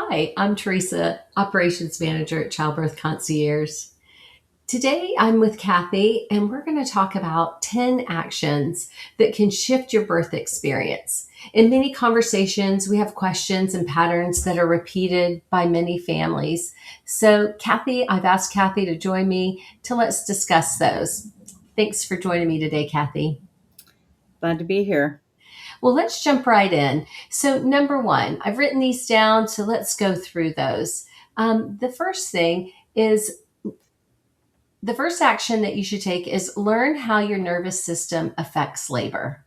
Hi, I'm Teresa, Operations Manager at Childbirth Concierge. Today I'm with Kathy, and we're going to talk about 10 actions that can shift your birth experience. In many conversations, we have questions and patterns that are repeated by many families. So, Kathy, I've asked Kathy to join me to let's discuss those. Thanks for joining me today, Kathy. Glad to be here. Well, let's jump right in. So, number one, I've written these down, so let's go through those. The first thing is the first action that you should take is learn how your nervous system affects labor.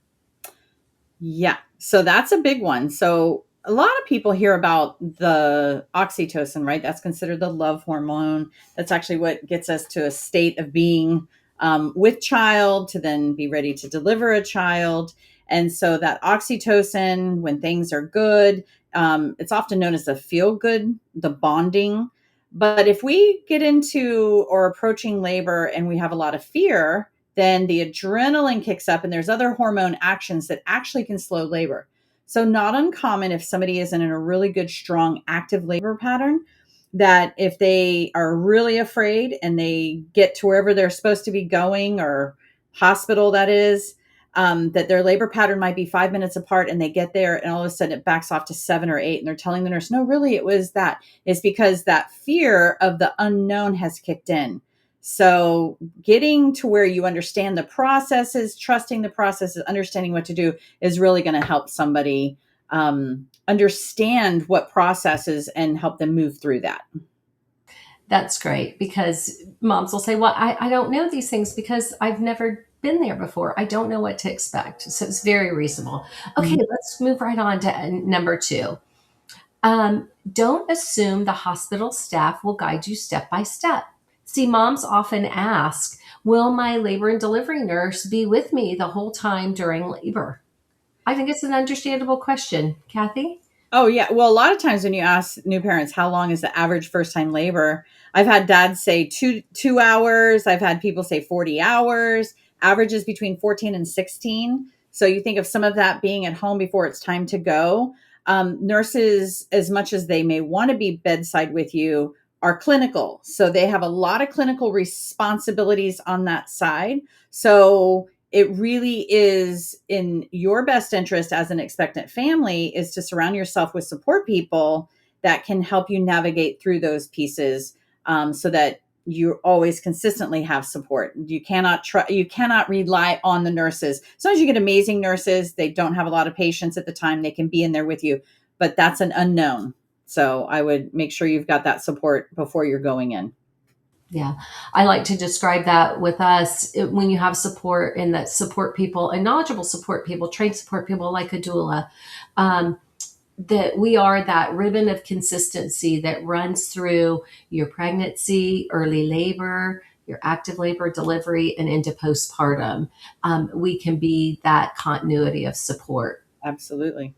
Yeah. So that's a big one. So a lot of people hear about the oxytocin, right? That's considered the love hormone. That's actually what gets us to a state of being with child to then be ready to deliver a child. And so that oxytocin, when things are good, it's often known as the feel good, the bonding. But if we get into or approaching labor and we have a lot of fear, then the adrenaline kicks up and there's other hormone actions that actually can slow labor. So, not uncommon if somebody isn't in a really good, strong, active labor pattern, that if they are really afraid and they get to wherever they're supposed to be going or hospital, that is, that their labor pattern might be 5 minutes apart and they get there and all of a sudden it backs off to 7 or 8 and they're telling the nurse, no, really, it was that. It's because that fear of the unknown has kicked in. So getting to where you understand the processes, trusting the processes, understanding what to do is really going to help somebody understand what processes and help them move through that. That's great because moms will say, well, I don't know these things because I've never been there before. I don't know what to expect. So it's very reasonable. Okay, Mhm. let's move right on to number two. Don't assume the hospital staff will guide you step by step. See, moms often ask, will my labor and delivery nurse be with me the whole time during labor? I think it's an understandable question. Kathy? Oh yeah. Well, a lot of times when you ask new parents how long is the average first time labor, I've had dads say two hours. I've had people say 40 hours. Average is between 14 and 16. So you think of some of that being at home before it's time to go. Nurses, as much as they may want to be bedside with you, are clinical. So they have a lot of clinical responsibilities on that side. So it really is in your best interest as an expectant family is to surround yourself with support people that can help you navigate through those pieces, so that you always consistently have support. You cannot rely on the nurses. Sometimes you get amazing nurses, they don't have a lot of patients at the time, they can be in there with you, but that's an unknown. So I would make sure you've got that support before you're going in. Yeah, I like to describe that with us when you have support and that support people and knowledgeable support people, trained support people like a doula, um, that we are that ribbon of consistency that runs through your pregnancy, early labor, your active labor, delivery, and into postpartum. We can be that continuity of support. Absolutely.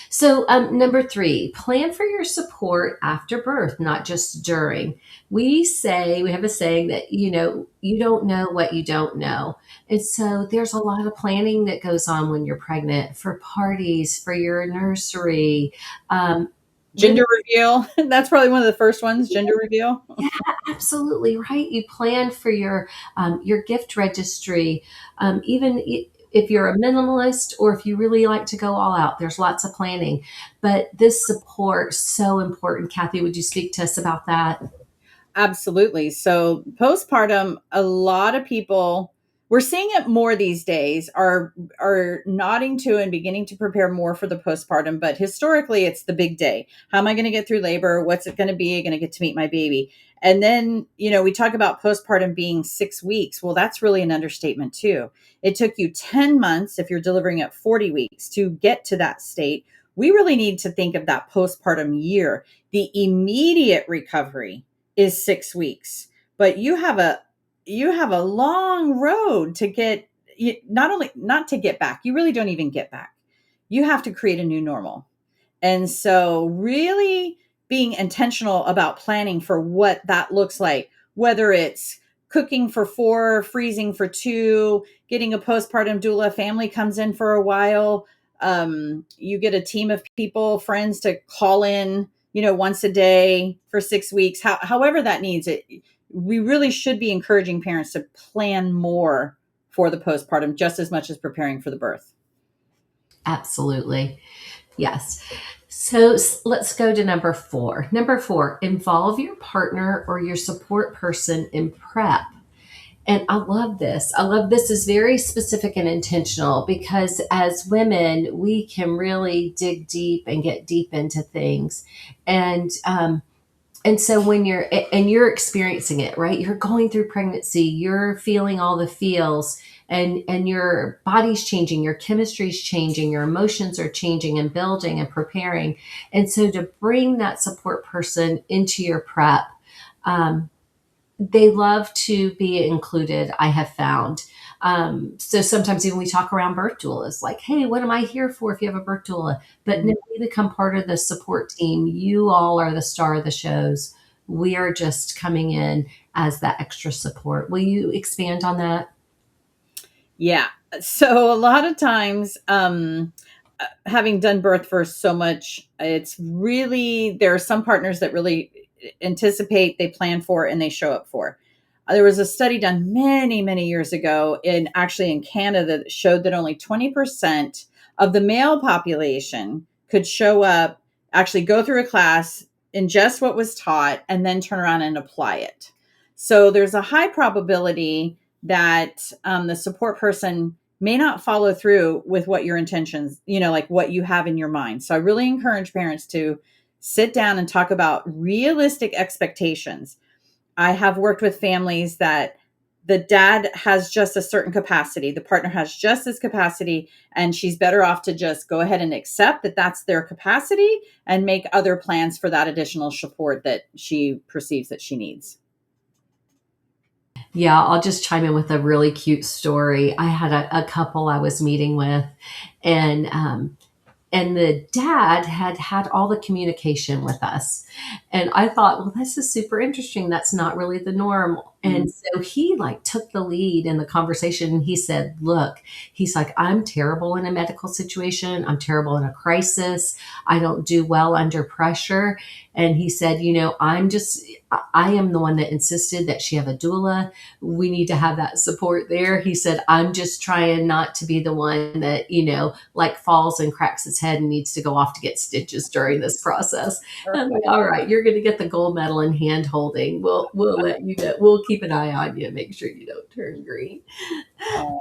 So, number three, plan for your support after birth, not just during. We have a saying that, you don't know what you don't know. And so there's a lot of planning that goes on when you're pregnant for parties, for your nursery. Then, Gender reveal. That's probably one of the first ones, gender reveal. yeah, absolutely right. You plan for your gift registry, even if you're a minimalist or if you really like to go all out. There's lots of planning, but this support so important. Kathy, would you speak to us about that? Absolutely. So postpartum, a lot of people, we're seeing it more these days, are nodding to and beginning to prepare more for the postpartum. But historically, it's the big day. How am I going to get through labor? What's it going to be? Going to get to meet my baby. And then, we talk about postpartum being 6 weeks. Well, that's really an understatement too. It took you 10 months if you're delivering at 40 weeks to get to that state. We really need to think of that postpartum year, the immediate recovery is 6 weeks, but you have a long road to get, not only not to get back, you really don't even get back. You have to create a new normal. And so really being intentional about planning for what that looks like, whether it's cooking for four, freezing for two, getting a postpartum doula, family comes in for a while. You get a team of people, friends to call in, once a day for 6 weeks, however that needs it. We really should be encouraging parents to plan more for the postpartum just as much as preparing for the birth. Absolutely. Yes. So let's go to number 4. Number 4, involve your partner or your support person in prep. And I love this. I love this is very specific and intentional because as women, we can really dig deep and get deep into things. And so when you're experiencing it, right? You're going through pregnancy, you're feeling all the feels and your body's changing, your chemistry's changing, your emotions are changing and building and preparing. And so to bring that support person into your prep, they love to be included, I have found. So sometimes even we talk around birth doulas, like, hey, what am I here for if you have a birth doula? But no, we become part of the support team. You all are the star of the shows. We are just coming in as that extra support. Will you expand on that? Yeah. So a lot of times, having done birth for so much, it's really, there are some partners that really anticipate, they plan for, and they show up for. There was a study done many, many years ago in Canada that showed that only 20% of the male population could show up, actually go through a class, ingest what was taught, and then turn around and apply it. So there's a high probability that the support person may not follow through with what your intentions, like what you have in your mind. So I really encourage parents to sit down and talk about realistic expectations. I have worked with families that the dad has just a certain capacity, the partner has just this capacity, and she's better off to just go ahead and accept that that's their capacity and make other plans for that additional support that she perceives that she needs. Yeah, I'll just chime in with a really cute story. I had a couple I was meeting with, and and the dad had all the communication with us, and I thought, well, this is super interesting. That's not really the norm. And so he like took the lead in the conversation and he said, look, he's like, I'm terrible in a medical situation. I'm terrible in a crisis. I don't do well under pressure. And he said, I am the one that insisted that she have a doula. We need to have that support there. He said, I'm just trying not to be the one that, like falls and cracks his head and needs to go off to get stitches during this process. And I'm like, all right, you're going to get the gold medal in hand holding. We'll let you know. We'll keep an eye on you, make sure you don't turn green.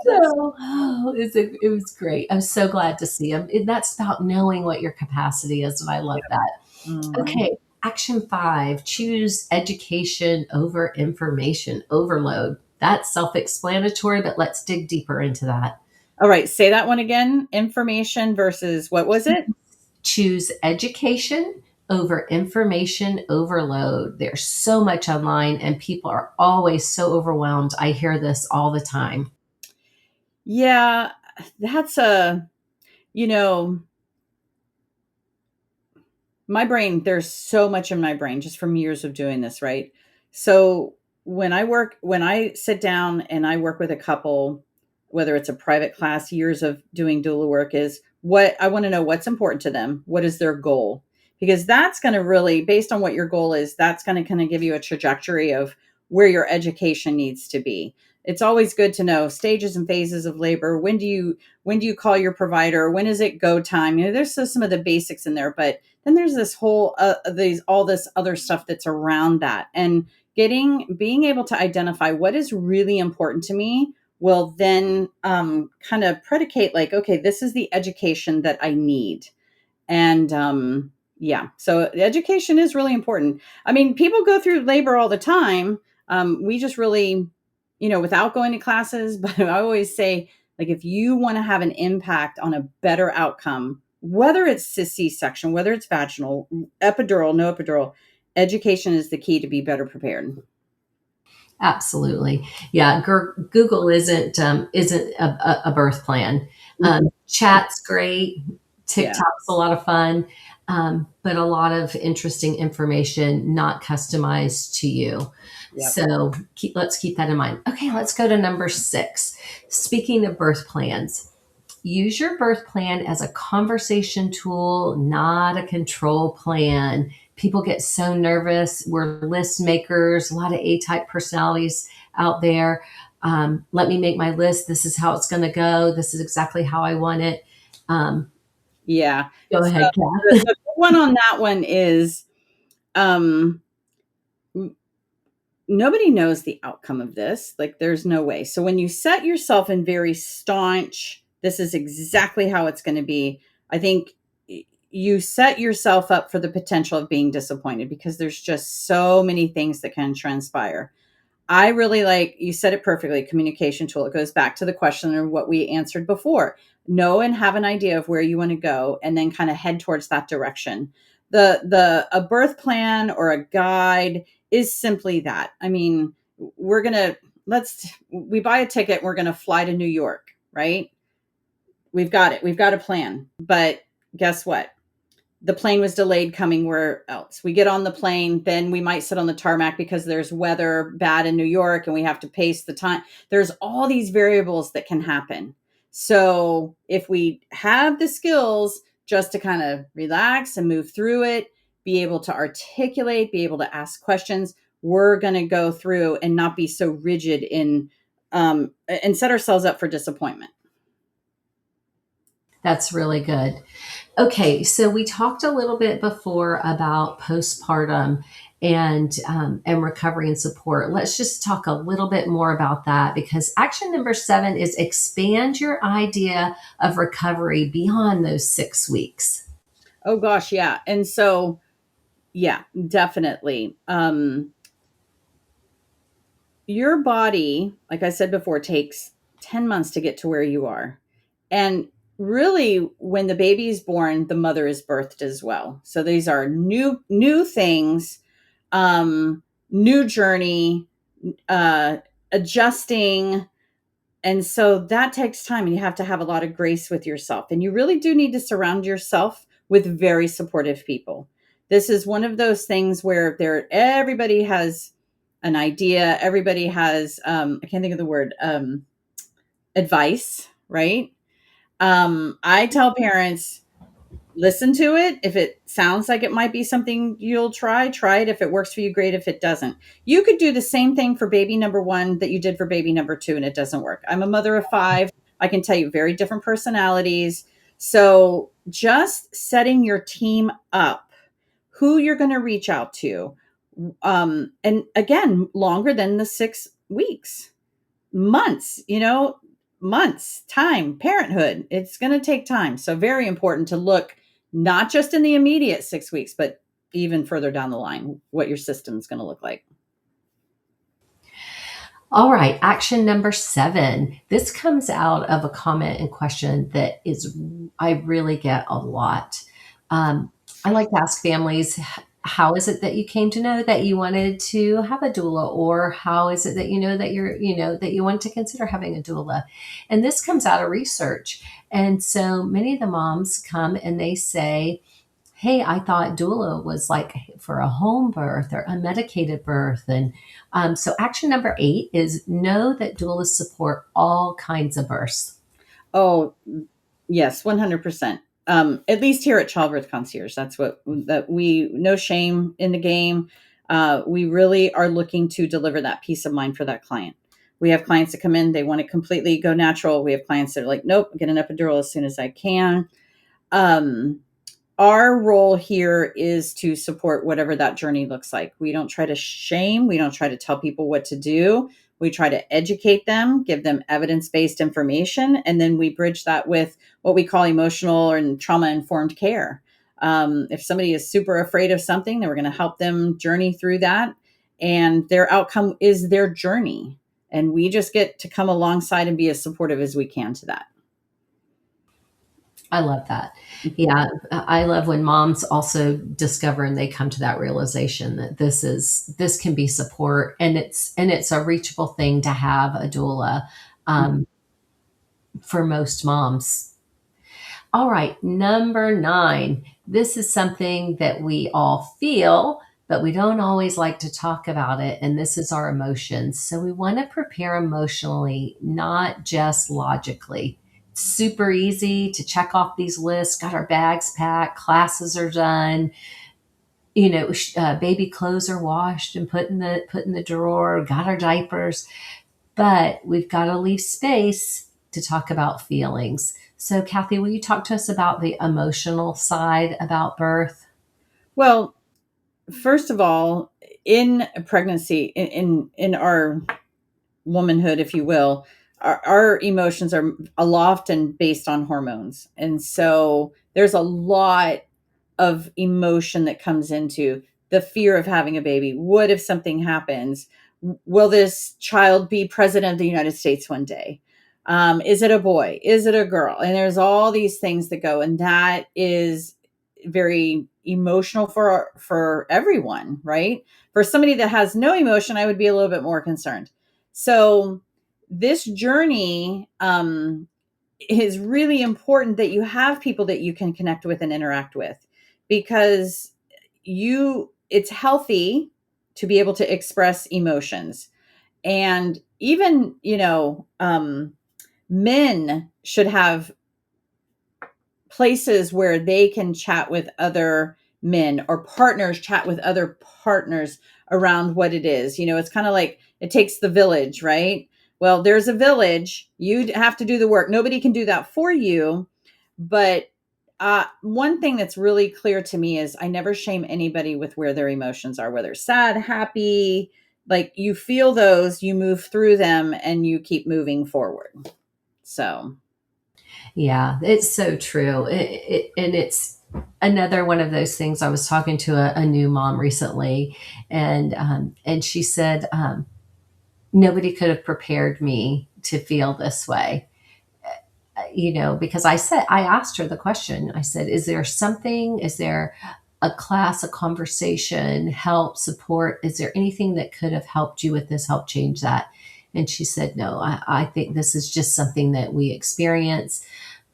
It was great. I'm so glad to see him. That's about knowing what your capacity is. And I love that. Okay. Action 5, choose education over information overload. That's self-explanatory, but let's dig deeper into that. All right. Say that one again. Information versus what was it? Choose education over information overload. There's so much online and people are always so overwhelmed. I hear this all the time. Yeah, that's my brain, there's so much in my brain just from years of doing this, right? So when I sit down and I work with a couple, whether it's a private class, years of doing doula work, is what I want to know what's important to them. What is their goal? Because that's going to really, based on what your goal is, that's going to kind of give you a trajectory of where your education needs to be. It's always good to know stages and phases of labor. When do you call your provider? When is it go time? There's some of the basics in there, but then there's this whole all this other stuff that's around that, and being able to identify what is really important to me will then kind of predicate like, okay, this is the education that I need. And so education is really important. I mean, people go through labor all the time. We just really, without going to classes, but I always say, like, if you want to have an impact on a better outcome, whether it's C-section, whether it's vaginal, epidural, no epidural, education is the key to be better prepared. Absolutely. Yeah. Google isn't a birth plan. Chat's great. TikTok's a lot of fun. But a lot of interesting information, not customized to you. Yep. So let's keep that in mind. Okay, let's go to number 6. Speaking of birth plans, use your birth plan as a conversation tool, not a control plan. People get so nervous. We're list makers, a lot of A type personalities out there. Let me make my list. This is how it's going to go. This is exactly how I want it. Um, Yeah. Go So ahead, the, Kath. the big one on that one is um, nobody knows the outcome of this. Like, there's no way. So when you set yourself in very staunch, this is exactly how it's going to be, I think you set yourself up for the potential of being disappointed because there's just so many things that can transpire. I really like, you said it perfectly, communication tool. It goes back to the question of what we answered before. Know and have an idea of where you want to go and then kind of head towards that direction. A birth plan or a guide is simply that. I mean, we buy a ticket, we're going to fly to New York, right? We've got it. We've got a plan. But guess what? The plane was delayed coming where else. We get on the plane, then we might sit on the tarmac because there's weather bad in New York and we have to pace the time. There's all these variables that can happen. So if we have the skills just to kind of relax and move through it, be able to articulate, be able to ask questions, we're going to go through and not be so rigid and set ourselves up for disappointment. That's really good. Okay, so we talked a little bit before about postpartum and recovery and support. Let's just talk a little bit more about that because action number 7 is expand your idea of recovery beyond those 6 weeks. Oh gosh, yeah. And so, yeah, definitely. Your body, like I said before, takes 10 months to get to where you are. And really, when the baby is born, the mother is birthed as well. So these are new things, new journey, adjusting. And so that takes time, and you have to have a lot of grace with yourself. And you really do need to surround yourself with very supportive people. This is one of those things where everybody has an idea, everybody has I can't think of the word, advice, right? I tell parents, listen to it. If it sounds like it might be something you'll try it. If it works for you, great. If it doesn't, you could do the same thing for baby number 1 that you did for baby number 2, and it doesn't work. I'm a mother of 5. I can tell you very different personalities. So just setting your team up, who you're going to reach out to. And again, longer than the 6 weeks, months, months, time, parenthood. It's going to take time. So very important to look not just in the immediate 6 weeks, but even further down the line, what your system's going to look like. All right, action number 7. This comes out of a comment and question that I really get a lot. I like to ask families, how is it that you came to know that you wanted to have a doula, or how is it that that you want to consider having a doula? And this comes out of research. And so many of the moms come and they say, hey, I thought doula was like for a home birth or unmedicated birth. And so action number 8 is know that doulas support all kinds of births. Oh, yes, 100%. At least here at Childbirth Concierge, that we, no shame in the game. We really are looking to deliver that peace of mind for that client. We have clients that come in, they want to completely go natural. We have clients that are like, nope, get an epidural as soon as I can. Our role here is to support whatever that journey looks like. We don't try to shame. We don't try to tell people what to do. We try to educate them, give them evidence-based information, and then we bridge that with what we call emotional and trauma-informed care. If somebody is super afraid of something, then we're going to help them journey through that. And their outcome is their journey. And we just get to come alongside and be as supportive as we can to that. I love that. Yeah, I love when moms also discover and they come to that realization that this can be support, and it's a reachable thing to have a doula for most moms. All right, number 9. This is something that we all feel, but we don't always like to talk about it, and this is our emotions. So we want to prepare emotionally, not just logically. super easy to check off these lists, got our bags packed, classes are done, baby clothes are washed and put in the drawer, got our diapers, but we've got to leave space to talk about feelings. So, Kathy, will you talk to us about the emotional side about birth? Well, first of all, in pregnancy, in our womanhood, if you will, our emotions are often based on hormones. And so there's a lot of emotion that comes into the fear of having a baby. What if something happens? Will this child be president of the United States one day? Is it a boy? Is it a girl? And there's all these things that go, and that is very emotional for everyone, right? For somebody that has no emotion, I would be a little bit more concerned. So this journey is really important that you have people that you can connect with and interact with, because it's healthy to be able to express emotions. And even men should have places where they can chat with other men, or partners chat with other partners around what it is. It's kind of like it takes the village, right? Well, there's a village. You have to do the work. Nobody can do that for you. But one thing that's really clear to me is I never shame anybody with where their emotions are, whether sad, happy, like you feel those, you move through them and you keep moving forward. So, Yeah, it's so true. And it's another one of those things. I was talking to a new mom recently, and she said, nobody could have prepared me to feel this way. Because I asked her the question. I said, is there a class, a conversation, help, support? Is there anything that could have helped you with this, help change that? And she said, no, I think this is just something that we experience,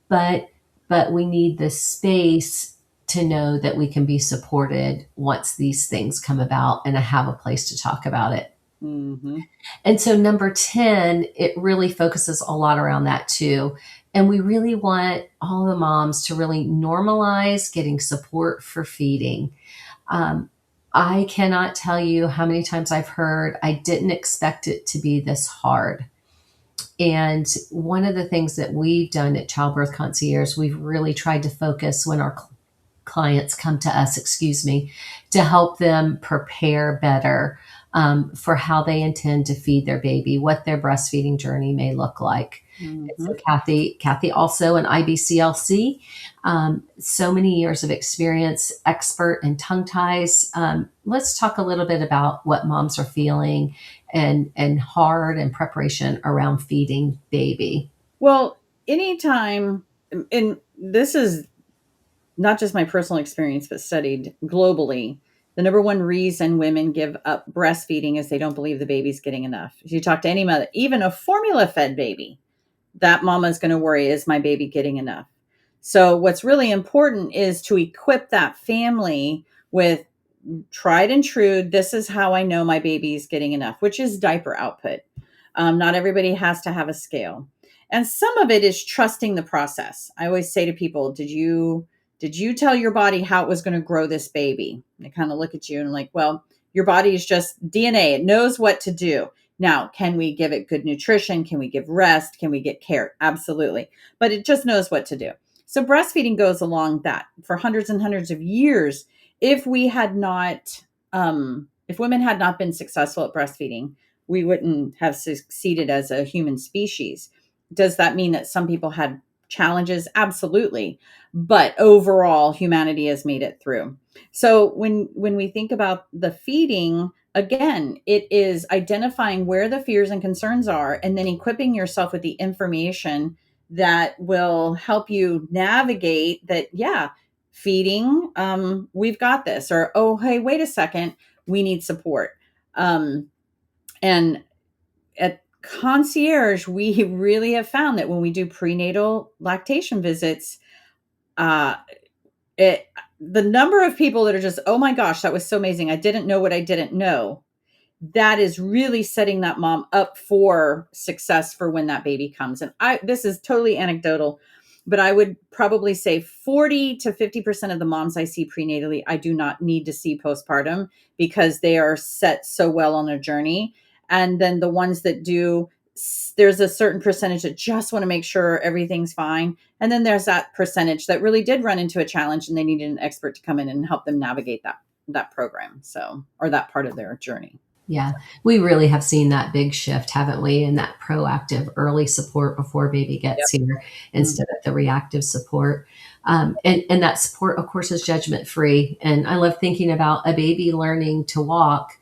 but we need the space to know that we can be supported once these things come about and I have a place to talk about it. mhm. And so number 10, it really focuses a lot around that too. And we really want all the moms to really normalize getting support for feeding. Um, I cannot tell you how many times I've heard, I didn't expect it to be this hard. And one of the things that we've done at Childbirth Concierge, we've really tried to focus when our clients come to us, to help them prepare better for how they intend to feed their baby, what their breastfeeding journey may look like. So Mhm. Kathy, also an IBCLC, so many years of experience, expert in tongue ties. Let's talk a little bit about what moms are feeling and hard and preparation around feeding baby. Well, anytime, and this is not just my personal experience, but studied globally, the number one reason women give up breastfeeding is they don't believe the baby's getting enough. If you talk to any mother, even a formula fed baby, that mama is going to worry, is my baby getting enough? So, what's really important is to equip that family with tried and true, this is how I know my baby is getting enough, which is diaper output. Not everybody has to have a scale. And some of it is trusting the process. I always say to people, did you tell your body how it was going to grow this baby? And they kind of look at you and like, well, your body is just DNA. It knows what to do. Now, can we give it good nutrition? Can we give rest? Can we get care? Absolutely. But it just knows what to do. So breastfeeding goes along that for hundreds and hundreds of years. If we had not, if women had not been successful at breastfeeding, we wouldn't have succeeded as a human species. Does that mean that some people had challenges? Absolutely. But overall, humanity has made it through. So when we think about the feeding, again, it is identifying where the fears and concerns are, and then equipping yourself with the information that will help you navigate that. Yeah, feeding, we've got this, or, oh, hey, wait a second, we need support. And at Concierge, we really have found that when we do prenatal lactation visits, uh, the number of people that are just, oh my gosh, that was so amazing, I didn't know what I didn't know, that is really setting that mom up for success for when that baby comes. And this is totally anecdotal, but I would probably say 40 to 50% of the moms I see prenatally, I do not need to see postpartum because they are set so well on their journey. And then the ones that do, there's a certain percentage that just want to make sure everything's fine. And then there's that percentage that really did run into a challenge and they needed an expert to come in and help them navigate that program. So, or that part of their journey. Yeah, we really have seen that big shift, haven't we? In that proactive early support before baby gets here instead of the reactive support. And that support, of course, is judgment free. And I love thinking about a baby learning to walk.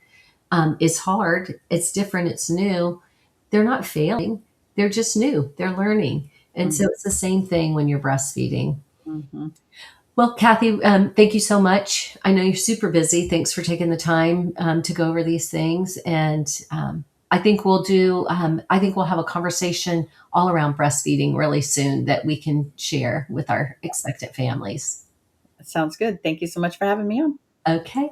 Is hard, it's different, it's new. They're not failing, they're just new, they're learning. And so it's the same thing when you're breastfeeding. Mm-hmm. Well, Kathy, thank you so much. I know you're super busy. Thanks for taking the time to go over these things. And I think we'll have a conversation all around breastfeeding really soon that we can share with our expectant families. Sounds good. Thank you so much for having me on. Okay.